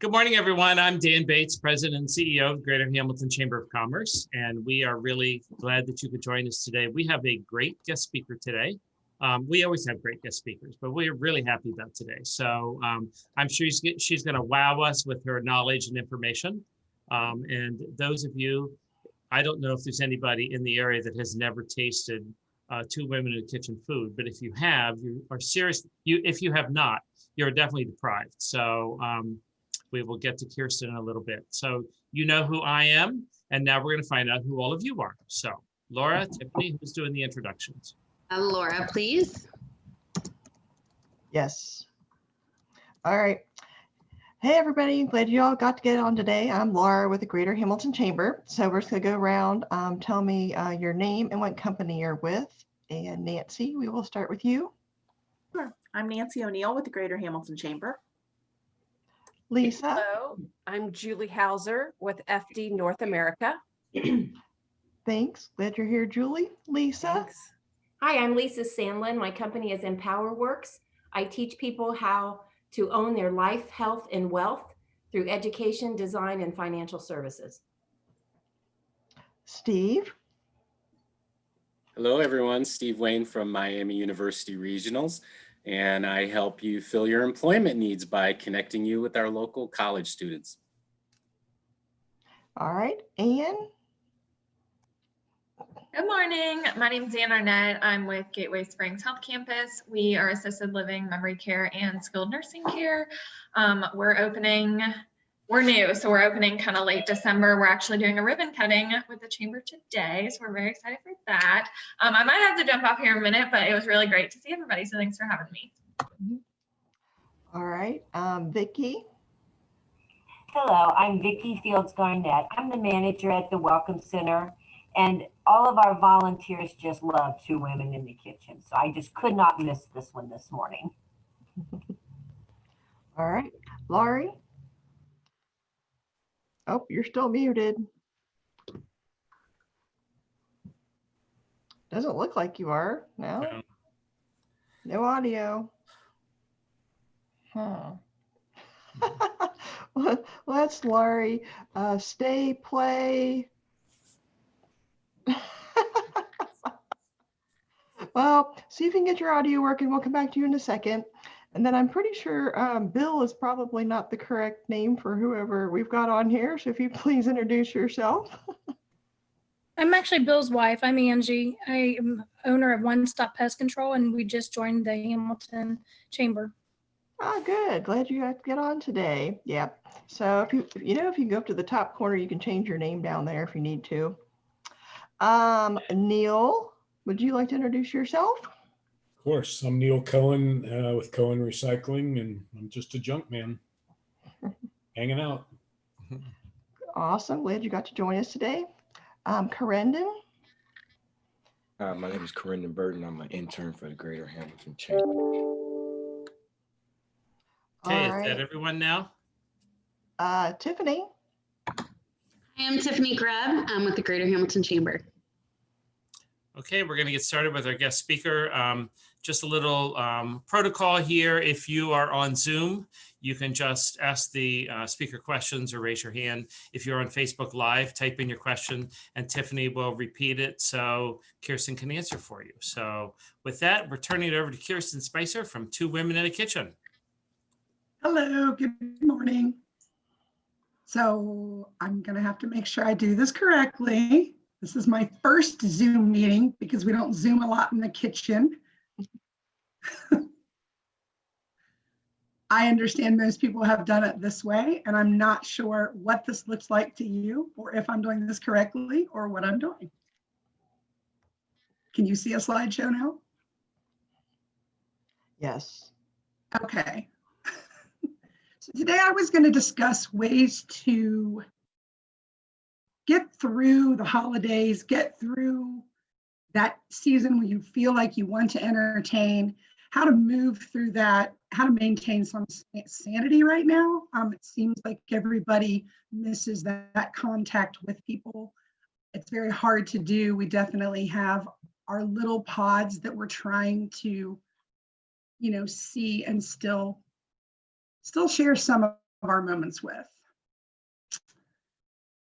Good morning, everyone. I'm Dan Bates, President and CEO of Greater Hamilton Chamber of Commerce, and we are really glad that you could join us today. We have a great guest speaker today. We always have great guest speakers, but we're really happy about today. So I'm sure she's going to wow us with her knowledge and information. And those of you, I don't know if there's anybody in the area that has never tasted Two Women in the Kitchen food, but if you have, you are serious. If you have not, you're definitely deprived. So we will get to Kirsten in a little bit. So you know who I am, and now we're going to find out who all of you are. So Laura, Tiffany, who's doing the introductions? Laura, please. Yes. All right. Hey, everybody. Glad you all got to get on today. I'm Laura with the Greater Hamilton Chamber. So we're just going to go around, tell me your name and what company you're with. And Nancy, we will start with you. Sure. I'm Nancy O'Neill with the Greater Hamilton Chamber. Lisa. Hello, I'm Julie Hauser with FD North America. Thanks. Glad you're here, Julie. Lisa. Thanks. Hi, I'm Lisa Sandlin. My company is EmpowerWorks. I teach people how to own their life, health, and wealth through education, design, and financial services. Steve. Hello, everyone. Steve Wayne from Miami University Regionals, and I help you fill your employment needs by connecting you with our local college students. All right. Anne. Good morning. My name is Ann Arnett. I'm with Gateway Springs Health Campus. We are assisted living, memory care, and skilled nursing care. We're new, so we're opening kind of late December. We're actually doing a ribbon cutting with the chamber today, so we're very excited for that. I might have to jump off here in a minute, but it was really great to see everybody, so thanks for having me. All right. Vicki. Hello, I'm Vicki Fields Garnett. I'm the manager at the Welcome Center, and all of our volunteers just love Two Women in the Kitchen. So I just could not miss this one this morning. All right. Laurie. Oh, you're still muted. Doesn't look like you are. No. No audio. Huh. Well, that's Laurie. Stay, play. Well, see if you can get your audio working. We'll come back to you in a second. And then I'm pretty sure Bill is probably not the correct name for whoever we've got on here. So if you please introduce yourself. I'm actually Bill's wife. I'm Angie. I am owner of One Stop Pest Control, and we just joined the Hamilton Chamber. Oh, good. Glad you got to get on today. Yeah. So if you go up to the top corner, you can change your name down there if you need to. Neil, would you like to introduce yourself? Of course. I'm Neil Cohen with Cohen Recycling, and I'm just a junk man hanging out. Awesome. Glad you got to join us today. Corendon. My name is Corendon Burton. I'm an intern for the Greater Hamilton Chamber. Okay, right. Is that everyone now? Tiffany. I am Tiffany Greb. I'm with the Greater Hamilton Chamber. Okay, we're going to get started with our guest speaker. Just a little protocol here. If you are on Zoom, you can just ask the speaker questions or raise your hand. If you're on Facebook Live, type in your question and Tiffany will repeat it so Kirsten can answer for you. So with that, we're turning it over to Kirsten Spicer from Two Women in a Kitchen. Hello, good morning. So I'm going to have to make sure I do this correctly. This is my first Zoom meeting because we don't Zoom a lot in the kitchen. I understand most people have done it this way, and I'm not sure what this looks like to you or if I'm doing this correctly or what I'm doing. Can you see a slideshow now? Yes. Okay. So today I was going to discuss ways to get through the holidays, get through that season when you feel like you want to entertain, how to move through that, how to maintain some sanity right now. It seems like everybody misses that contact with people. It's very hard to do. We definitely have our little pods that we're trying to, see and still share some our moments with.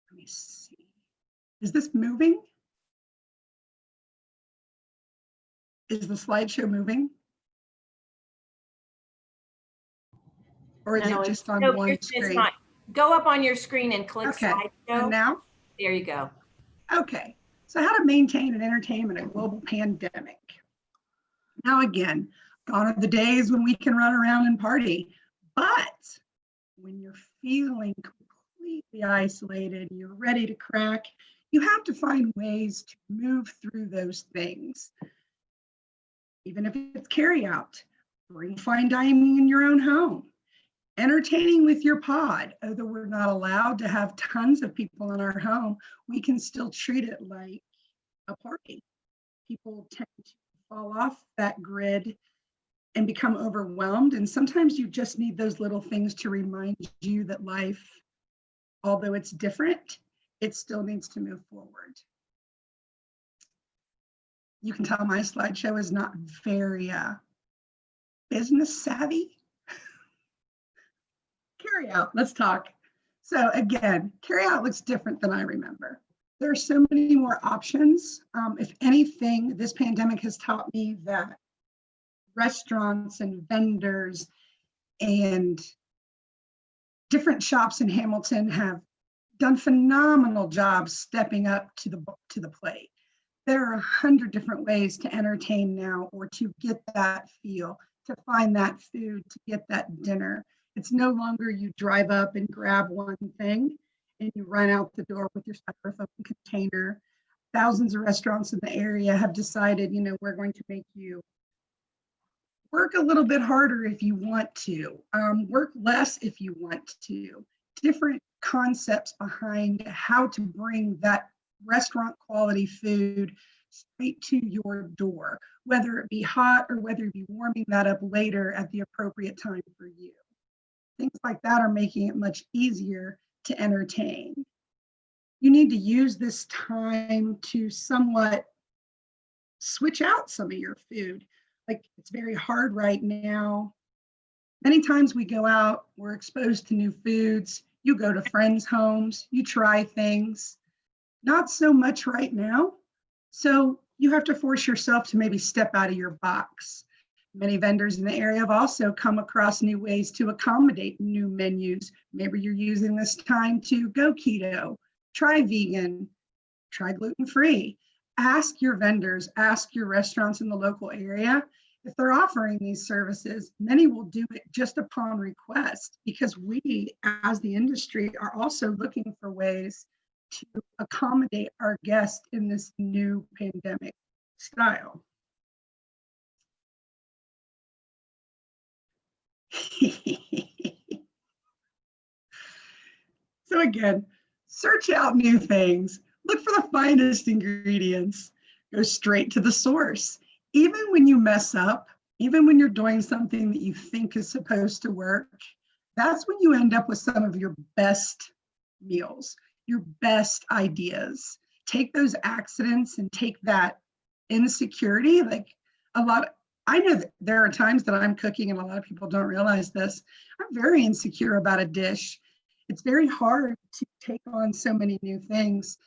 Let me see. Is this moving? Is the slideshow moving? Or is No, it it's- just on no, one Kirsten, it's screen? not. Go up on your screen and click Okay, and slideshow. now? There you go. Okay, so how to maintain and entertain in a global pandemic. Now again, gone are the days when we can run around and party, but when you're feeling completely isolated, you're ready to crack, you have to find ways to move through those things. Even if it's carry out, bring fine dining in your own home, entertaining with your pod. Although we're not allowed to have tons of people in our home, we can still treat it like a party. People tend to fall off that grid and become overwhelmed. And sometimes you just need those little things to remind you that life, although it's different, it still needs to move forward. You can tell my slideshow is not very business savvy. Carry out, let's talk. So again, carry out looks different than I remember. There are so many more options. If anything, this pandemic has taught me that restaurants and vendors and different shops in Hamilton have done phenomenal jobs stepping up to the plate. There are 100 different ways to entertain now, or to get that feel, to find that food, to get that dinner. It's no longer you drive up and grab one thing and you run out the door with your styrofoam container. Thousands of restaurants in the area have decided, you know, we're going to make you work a little bit harder if you want to, work less if you want to. Different concepts behind how to bring that restaurant quality food straight to your door, whether it be hot or whether it be warming that up later at the appropriate time for you. Things like that are making it much easier to entertain. You need to use this time to somewhat switch out some of your food. Like, it's very hard right now. Many times we go out, we're exposed to new foods. You go to friends' homes, you try things. Not so much right now. So you have to force yourself to maybe step out of your box. Many vendors in the area have also come across new ways to accommodate new menus. Maybe you're using this time to go keto, try vegan, try gluten-free. Ask your vendors, ask your restaurants in the local area if they're offering these services. Many will do it just upon request, because we as the industry are also looking for ways to accommodate our guests in this new pandemic style. So again, search out new things, look for the finest ingredients, go straight to the source. Even when you mess up, even when you're doing something that you think is supposed to work, that's when you end up with some of your best meals, your best ideas. Take those accidents and take that insecurity. Like, I know that there are times that I'm cooking and a lot of people don't realize this. I'm very insecure about a dish. It's very hard to take on so many new things.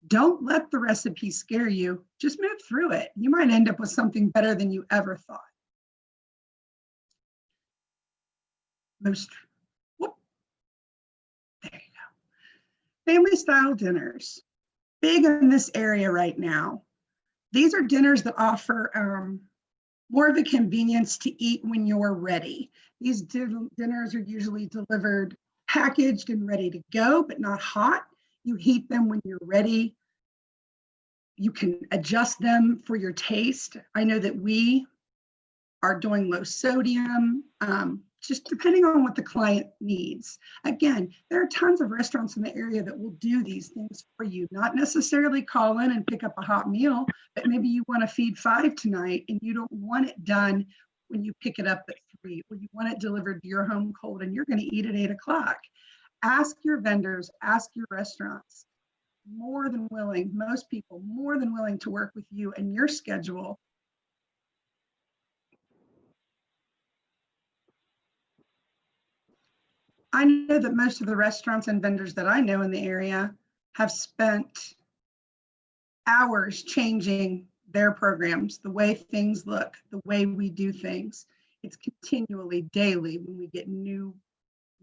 Don't let the recipe scare you. Just move through it. You might end up with something better than you ever thought. There you go. Family style dinners. Big in this area right now. These are dinners that offer more of a convenience to eat when you're ready. These dinners are usually delivered packaged and ready to go, but not hot. You heat them when you're ready. You can adjust them for your taste. I know that we are doing low sodium, just depending on what the client needs. Again, there are tons of restaurants in the area that will do these things for you, not necessarily call in and pick up a hot meal, but maybe you want to feed 5 tonight and you don't want it done when you pick it up at 3, or you want it delivered to your home cold and you're going to eat at 8 o'clock. Ask your vendors, ask your restaurants. More than willing, most people more than willing to work with you and your schedule. I know that most of the restaurants and vendors that I know in the area have spent hours changing their programs, the way things look, the way we do things. It's continually, daily, when we get new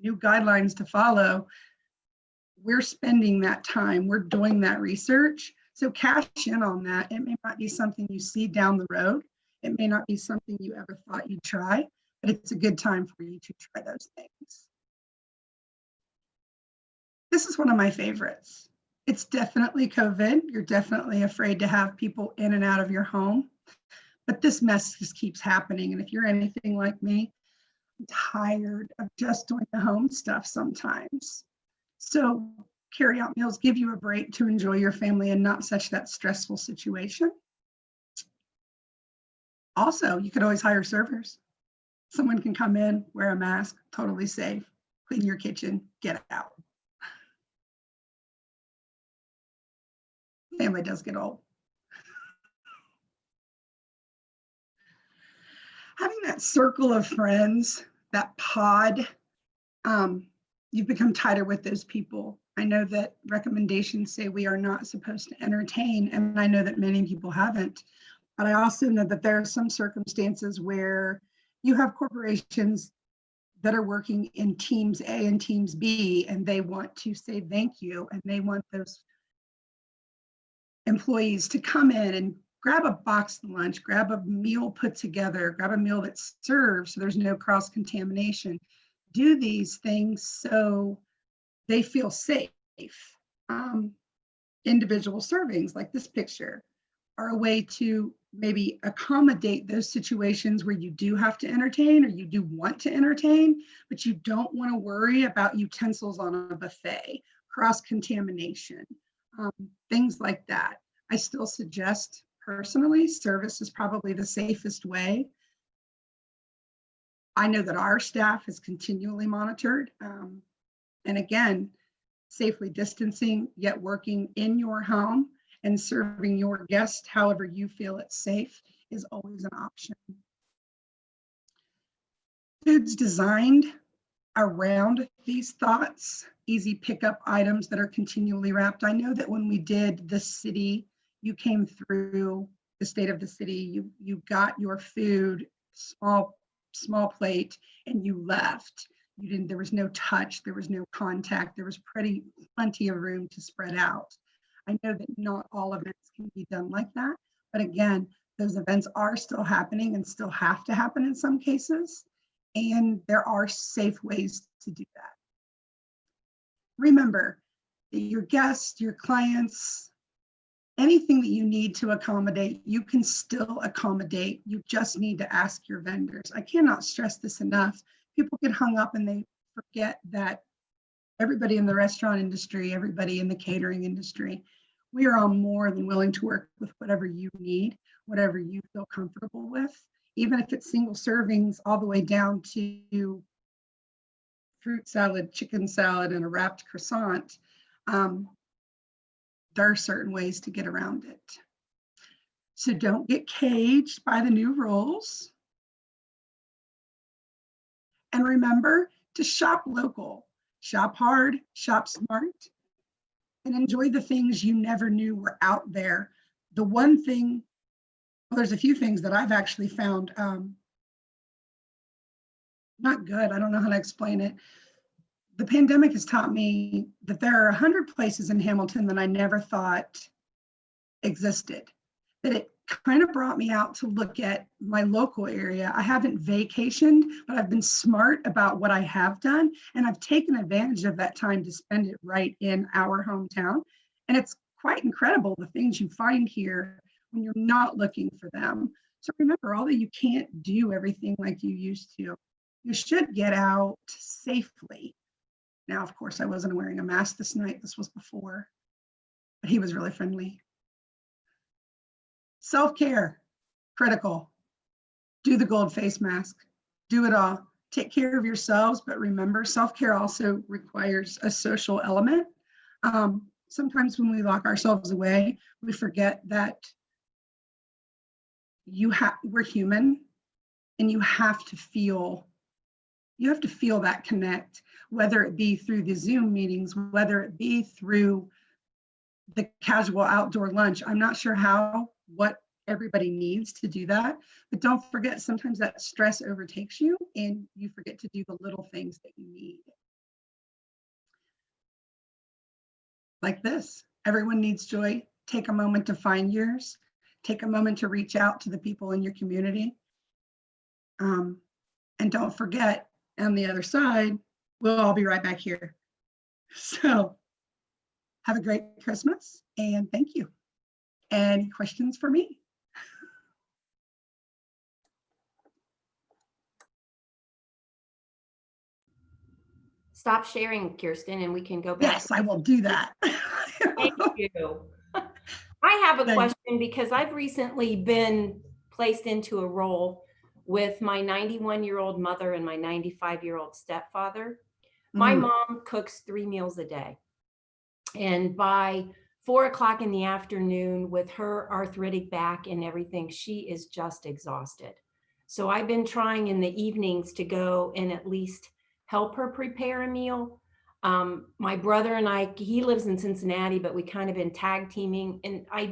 guidelines to follow, we're spending that time, we're doing that research. So cash in on that. It may not be something you see down the road. It may not be something you ever thought you'd try, but it's a good time for you to try those things. This is one of my favorites. It's definitely COVID. You're definitely afraid to have people in and out of your home, but this mess just keeps happening. And if you're anything like me, I'm tired of just doing the home stuff sometimes. So carry-out meals give you a break to enjoy your family and not such that stressful situation. Also, you could always hire servers. Someone can come in, wear a mask, totally safe, clean your kitchen, get out. Family does get old. Having that circle of friends, that pod, you've become tighter with those people. I know that recommendations say we are not supposed to entertain, and I know that many people haven't, but I also know that there are some circumstances where you have corporations that are working in teams A and teams B, and they want to say thank you, and they want those employees to come in and grab a box lunch, grab a meal put together, grab a meal that's served so there's no cross-contamination. Do these things so they feel safe. Individual servings like this picture are a way to maybe accommodate those situations where you do have to entertain or you do want to entertain, but you don't want to worry about utensils on a buffet, cross-contamination, things like that. I still suggest personally, service is probably the safest way. I know that our staff is continually monitored. And again, safely distancing, yet working in your home and serving your guests however you feel it's safe is always an option. Foods designed around these thoughts, easy pickup items that are continually wrapped. I know that when we did the city, you came through the state of the city, you got your food, small plate, and you left. You didn't, there was no touch, there was no contact, there was plenty of room to spread out. I know that not all events can be done like that, but again, those events are still happening and still have to happen in some cases, and there are safe ways to do that. Remember that your guests, your clients, anything that you need to accommodate, you can still accommodate. You just need to ask your vendors. I cannot stress this enough. People get hung up and they forget that everybody in the restaurant industry, everybody in the catering industry, we are all more than willing to work with whatever you need, whatever you feel comfortable with, even if it's single servings all the way down to fruit salad, chicken salad, and a wrapped croissant. There are certain ways to get around it. So don't get caged by the new rules. And remember to shop local, shop hard, shop smart, and enjoy the things you never knew were out there. The one thing, well, there's a few things that I've actually found not good. I don't know how to explain it. The pandemic has taught me that there are 100 places in Hamilton that I never thought existed, that it kind of brought me out to look at my local area. I haven't vacationed, but I've been smart about what I have done, and I've taken advantage of that time to spend it right in our hometown. And it's quite incredible the things you find here when you're not looking for them. So remember, although you can't do everything like you used to, you should get out safely. Now, of course, I wasn't wearing a mask this night. This was before, but he was really friendly. Self-care, critical. Do the gold face mask. Do it all. Take care of yourselves, but remember, self-care also requires a social element. Sometimes when we lock ourselves away, we forget that we're human, and you have to feel that connect. whether it be through the Zoom meetings, whether it be through the casual outdoor lunch. I'm not sure what everybody needs to do that, but don't forget, sometimes that stress overtakes you and you forget to do the little things that you need. Like this, everyone needs joy. Take a moment to find yours. Take a moment to reach out to the people in your community. And don't forget, on the other side, we'll all be right back here. So have a great Christmas and thank you. Any questions for me? Stop sharing, Kirsten, and we can go back. Yes, I will do that. Thank you. I have a question because I've recently been placed into a role with my 91-year-old mother and my 95-year-old stepfather. My mom cooks 3 meals a day. And by 4 o'clock in the afternoon, with her arthritic back and everything, she is just exhausted. So I've been trying in the evenings to go and at least help her prepare a meal. My brother and I, he lives in Cincinnati, but we kind of been tag teaming, and I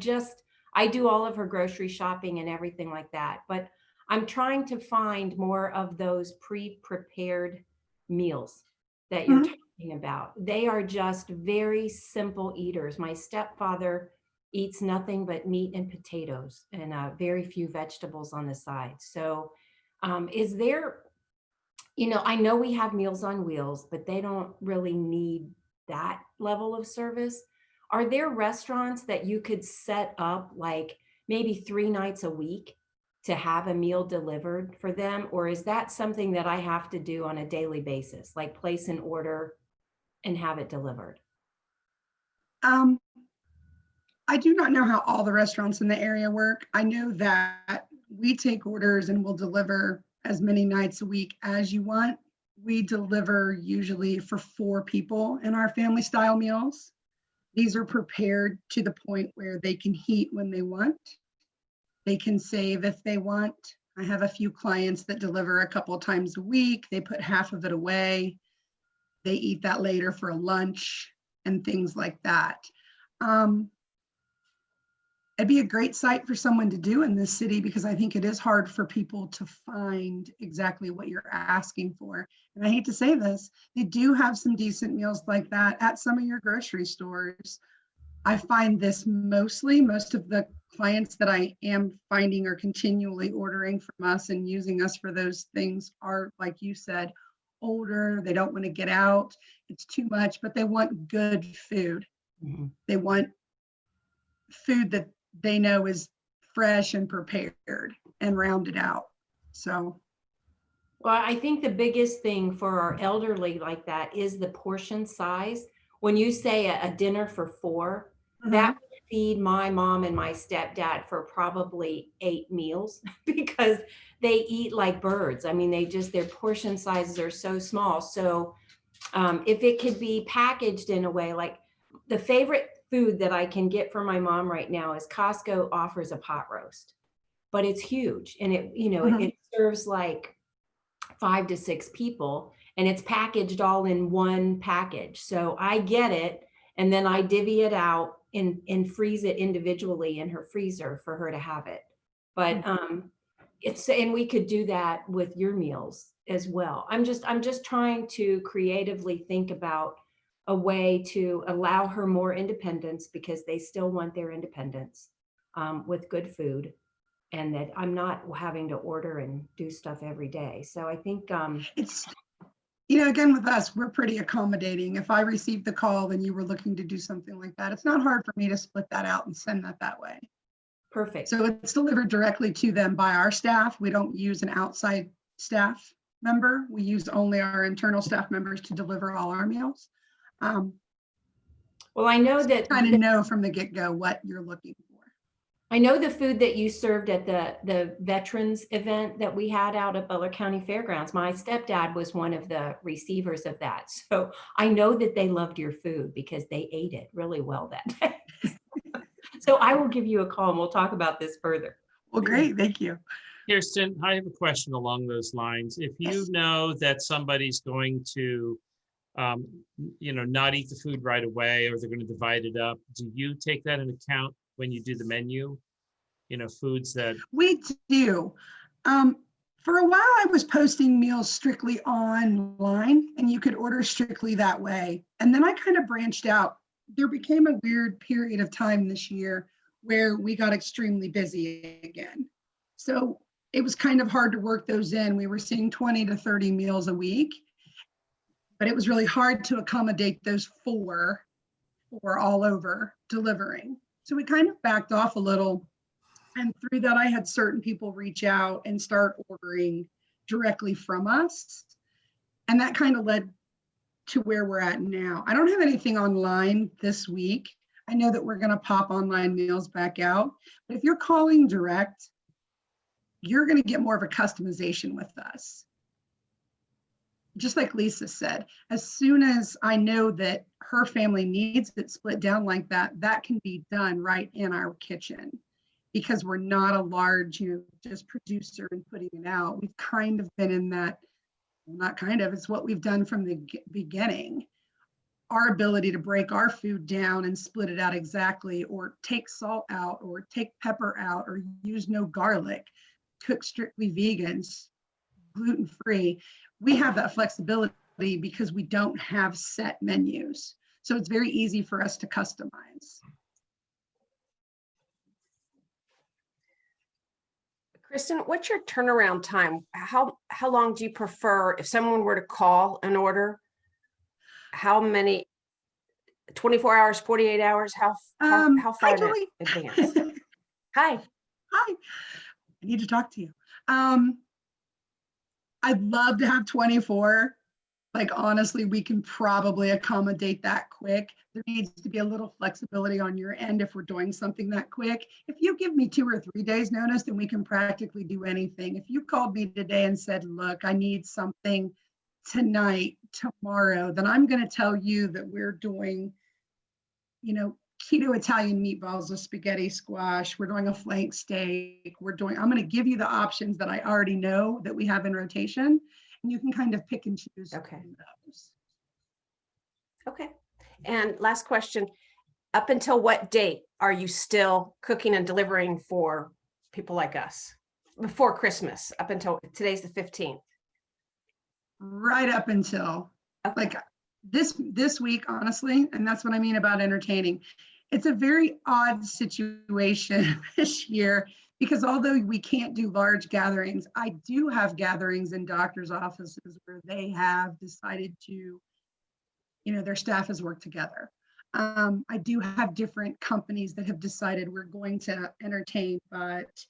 do all of her grocery shopping and everything like that. But I'm trying to find more of those pre-prepared meals that you're talking about. They are just very simple eaters. My stepfather eats nothing but meat and potatoes and very few vegetables on the side. So is there, I know we have Meals on Wheels, but they don't really need that level of service. Are there restaurants that you could set up like maybe 3 nights a week to have a meal delivered for them? Or is that something that I have to do on a daily basis, like place an order and have it delivered? I do not know how all the restaurants in the area work. I know that we take orders and we'll deliver as many nights a week as you want. We deliver usually for 4 people in our family style meals. These are prepared to the point where they can heat when they want. They can save if they want. I have a few clients that deliver a couple of times a week. They put half of it away. They eat that later for a lunch and things like that. It'd be a great site for someone to do in this city because I think it is hard for people to find exactly what you're asking for. And I hate to say this, they do have some decent meals like that at some of your grocery stores. I find this most of the clients that I am finding are continually ordering from us and using us for those things are, like you said, older. They don't want to get out. It's too much, but they want good food. They want food that they know is fresh and prepared and rounded out. So, well, I think the biggest thing for our elderly like that is the portion size. When you say a dinner for 4, that would feed my mom and my stepdad for probably 8 meals because they eat like birds. I mean, their portion sizes are so small. So if it could be packaged in a way, like the favorite food that I can get for my mom right now is Costco offers a pot roast, but it's huge. And it serves like 5 to 6 people and it's packaged all in one package. So I get it. And then I divvy it out and freeze it individually in her freezer for her to have it. But and we could do that with your meals as well. I'm just trying to creatively think about a way to allow her more independence because they still want their independence with good food, and that I'm not having to order and do stuff every day. So I think it's, again, with us, we're pretty accommodating. If I received the call and you were looking to do something like that, it's not hard for me to split that out and send that way. Perfect. So it's delivered directly to them by our staff. We don't use an outside staff member. We use only our internal staff members to deliver all our meals. Well, I know that kind of know from the get-go what you're looking for. I know the food that you served at the veterans event that we had out at Butler County Fairgrounds. My stepdad was one of the receivers of that. So I know that they loved your food because they ate it really well that day. So I will give you a call and we'll talk about this further. Well, great. Thank you. Kirsten, I have a question along those lines. If you know that somebody's going to not eat the food right away, or they're going to divide it up. Do you take that into account when you do the menu? Foods that We do. For a while, I was posting meals strictly online, and you could order strictly that way. And then I kind of branched out. There became a weird period of time this year where we got extremely busy again. So it was kind of hard to work those in. We were seeing 20 to 30 meals a week, but it was really hard to accommodate those four all over delivering. So we kind of backed off a little. And through that, I had certain people reach out and start ordering directly from us. And that kind of led to where we're at now. I don't have anything online this week. I know that we're going to pop online meals back out. But if you're calling direct, you're going to get more of a customization with us. Just like Lisa said, as soon as I know that her family needs it split down like that, that can be done right in our kitchen. Because we're not a large, just producer and putting it out. We've kind of been in that, not kind of, it's what we've done from the beginning. Our ability to break our food down and split it out exactly, or take salt out, or take pepper out, or use no garlic, cook strictly vegans, gluten-free. We have that flexibility because we don't have set menus. So it's very easy for us to customize. Kristen, what's your turnaround time? How long do you prefer if someone were to call an order? How many? 24 hours, 48 hours? How far in advance? Hi. Hi. I need to talk to you. I'd love to have 24. Like, honestly, we can probably accommodate that quick. There needs to be a little flexibility on your end if we're doing something that quick. If you give me 2 or 3 days notice, then we can practically do anything. If you called me today and said, look, I need something tonight, tomorrow, then I'm going to tell you that we're doing, keto Italian meatballs with spaghetti squash. We're doing a flank steak. I'm going to give you the options that I already know that we have in rotation. And you can kind of pick and choose. Okay. Okay. And last question, up until what date are you still cooking and delivering for people like us? Before Christmas, up until today's the 15th. Right up until like this week, honestly. And that's what I mean about entertaining. It's a very odd situation this year. Because although we can't do large gatherings, I do have gatherings in doctors' offices where they have decided to, their staff has worked together. I do have different companies that have decided we're going to entertain, but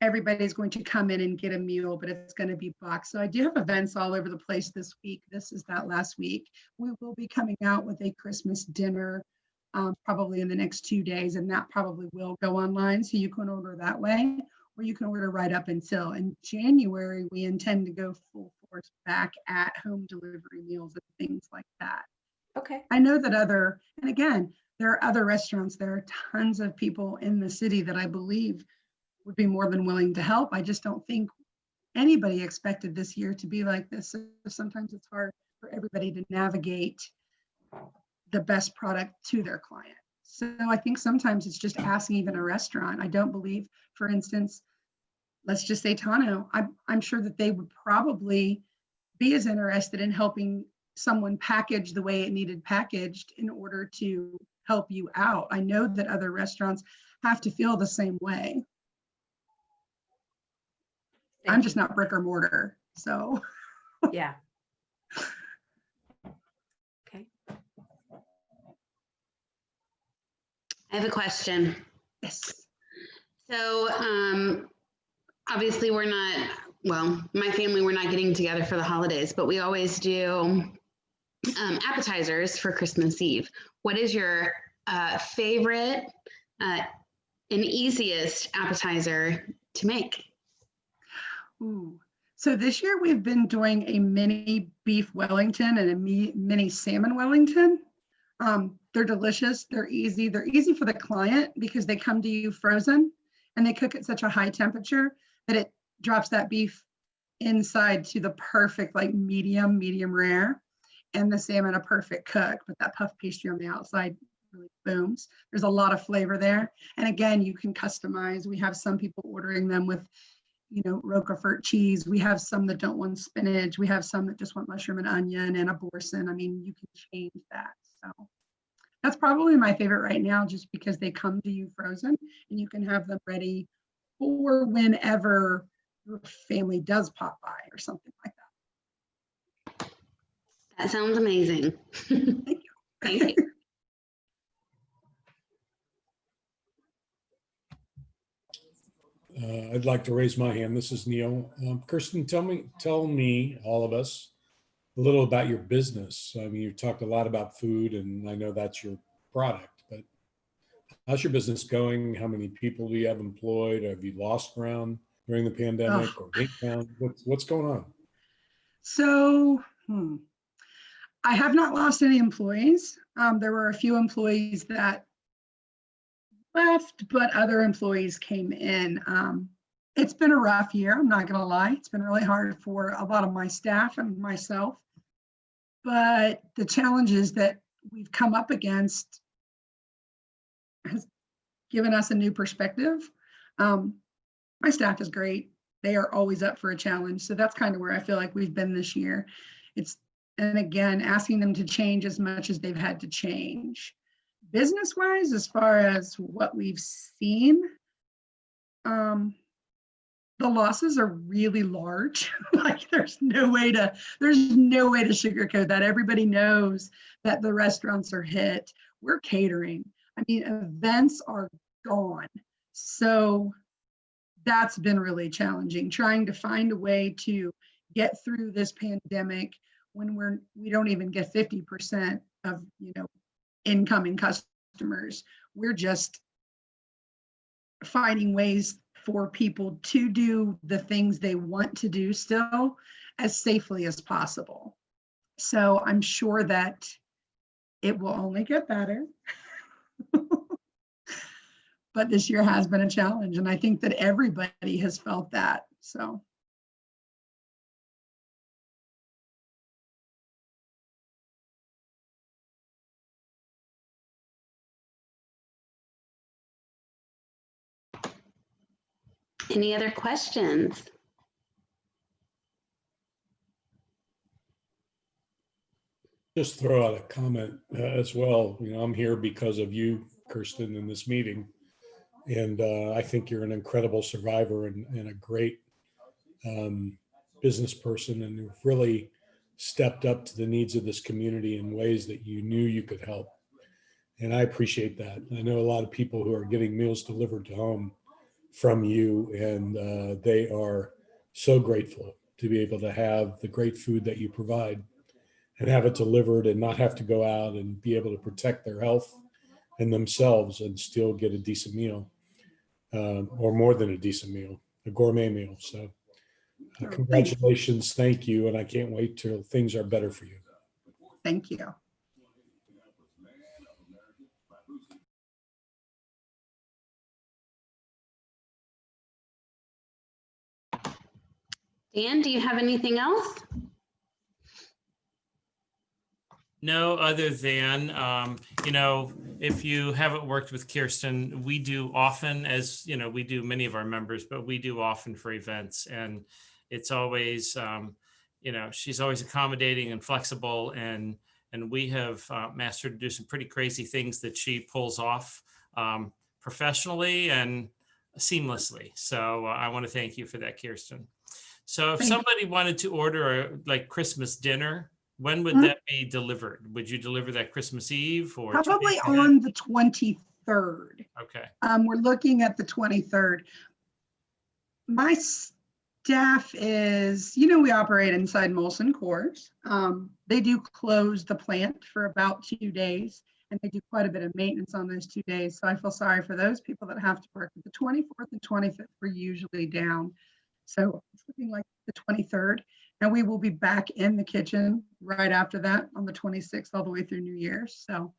everybody's going to come in and get a meal, but it's going to be boxed. So I do have events all over the place this week. This is that last week. We will be coming out with a Christmas dinner probably in the next 2 days, and that probably will go online, so you can order that way, or you can order right up until. In January, we intend to go full force back at home delivery meals and things like that. Okay. I know that and again, there are other restaurants, there are tons of people in the city that I believe would be more than willing to help. I just don't think anybody expected this year to be like this. So sometimes it's hard for everybody to navigate the best product to their client. So I think sometimes it's just asking even a restaurant. I don't believe, for instance, let's just say Tano, I'm sure that they would probably be as interested in helping someone package the way it needed packaged in order to help you out. I know that other restaurants have to feel the same way. I'm just not brick or mortar, so. Yeah. I have a question. Yes. So obviously my family, we're not getting together for the holidays, but we always do appetizers for Christmas Eve. What is your favorite and easiest appetizer to make? Ooh. So this year we've been doing a mini beef Wellington and a mini salmon Wellington. They're delicious. They're easy. They're easy for the client because they come to you frozen and they cook at such a high temperature that it drops that beef inside to the perfect, like medium rare. and the salmon a perfect cook, but that puff pastry on the outside really booms. There's a lot of flavor there. And again, you can customize. We have some people ordering them with, Roquefort cheese. We have some that don't want spinach. We have some that just want mushroom and onion and a boursin. I mean, you can change that. So that's probably my favorite right now, just because they come to you frozen and you can have them ready for whenever your family does pop by or something like that. That sounds amazing. Thank you. Thank you. I'd like to raise my hand. This is Neil. Kirsten, tell me, all of us, a little about your business. I mean, you talked a lot about food, and I know that's your product, but how's your business going? How many people do you have employed? Have you lost ground during the pandemic or gained ground? What's going on? So, I have not lost any employees. There were a few employees that left, but other employees came in. It's been a rough year, I'm not gonna lie. It's been really hard for a lot of my staff and myself. But the challenges that we've come up against has given us a new perspective. My staff is great. They are always up for a challenge. So that's kind of where I feel like we've been this year. And again, asking them to change as much as they've had to change. Business-wise, as far as what we've seen, the losses are really large. Like there's no way to sugarcoat that. Everybody knows that the restaurants are hit. We're catering. I mean, events are gone. So that's been really challenging, trying to find a way to get through this pandemic when we don't even get 50% of, incoming customers. We're just finding ways for people to do the things they want to do still as safely as possible. So I'm sure that it will only get better. But this year has been a challenge, and I think that everybody has felt that. So. Any other questions? Just throw out a comment as well. I'm here because of you, Kirsten, in this meeting. And I think you're an incredible survivor and a great business person, and you've really stepped up to the needs of this community in ways that you knew you could help. And I appreciate that. I know a lot of people who are getting meals delivered to home from you, and they are so grateful to be able to have the great food that you provide and have it delivered and not have to go out and be able to protect their health and themselves and still get a decent meal, or more than a decent meal, a gourmet meal. So congratulations. Thank you. And I can't wait till things are better for you. Thank you. Dan, do you have anything else? No, other than, if you haven't worked with Kirsten, we do often, as we do many of our members, but we do often for events. And it's always, she's always accommodating and flexible. And we have mastered to do some pretty crazy things that she pulls off professionally and seamlessly. So I want to thank you for that, Kirsten. So if somebody wanted to order a Christmas dinner, when would that be delivered? Would you deliver that Christmas Eve or probably on the 23rd? Okay. We're looking at the 23rd. My staff is, we operate inside Molson Coors. They do close the plant for about 2 days, and they do quite a bit of maintenance on those 2 days. So I feel sorry for those people that have to work. The 24th and 25th we're usually down. So it's looking like the 23rd. And we will be back in the kitchen right after that on the 26th all the way through New Year's. So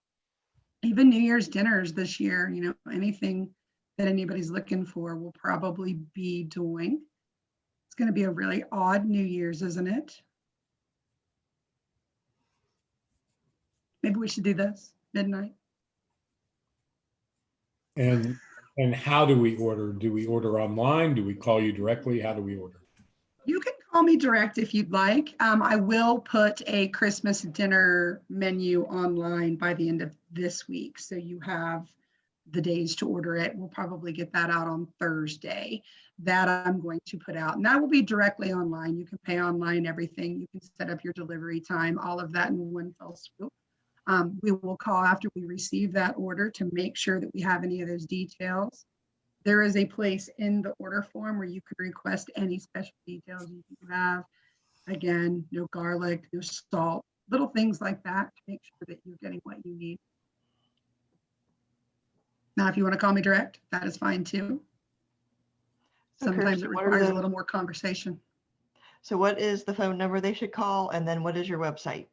even New Year's dinners this year, anything that anybody's looking for, we'll probably be doing. It's going to be a really odd New Year's, isn't it? Maybe we should do this midnight. And how do we order? Do we order online? Do we call you directly? How do we order? You can call me direct if you'd like. I will put a Christmas dinner menu online by the end of this week. So you have the days to order it. We'll probably get that out on Thursday. That I'm going to put out. And that will be directly online. You can pay online everything. You can set up your delivery time, all of that in one fell swoop. We will call after we receive that order to make sure that we have any of those details. There is a place in the order form where you can request any special details you have. Again, no garlic, no salt, little things like that to make sure that you're getting what you need. Now, if you want to call me direct, that is fine too. Sometimes it requires a little more conversation. So what is the phone number they should call? And then what is your website?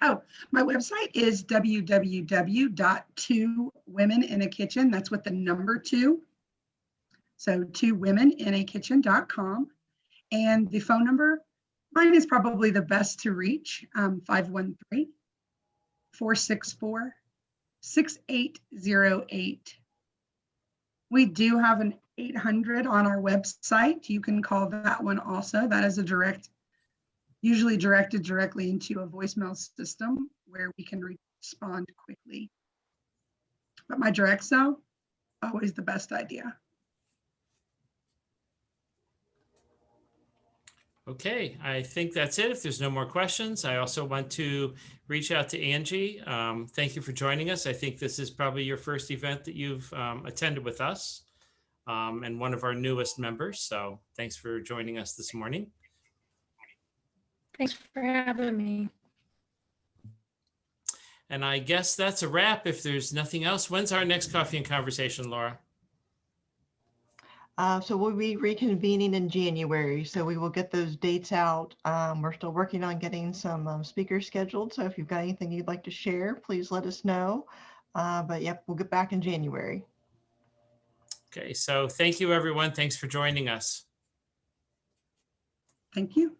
Oh, my website is www.2womeninaKitchen. That's with the number 2. So 2womeninaKitchen.com. And the phone number, mine is probably the best to reach, 513-464-6808. We do have an 800 on our website. You can call that one also. That is usually directed directly into a voicemail system where we can respond quickly. But my direct cell, always the best idea. Okay, I think that's it. If there's no more questions, I also want to reach out to Angie. Thank you for joining us. I think this is probably your first event that you've attended with us, and one of our newest members. So thanks for joining us this morning. Thanks for having me. And I guess that's a wrap. If there's nothing else, when's our next coffee and conversation, Laura? So we'll be reconvening in January. So we will get those dates out. We're still working on getting some speakers scheduled. So if you've got anything you'd like to share, please let us know. But yep, we'll get back in January. Okay, so thank you, everyone. Thanks for joining us. Thank you.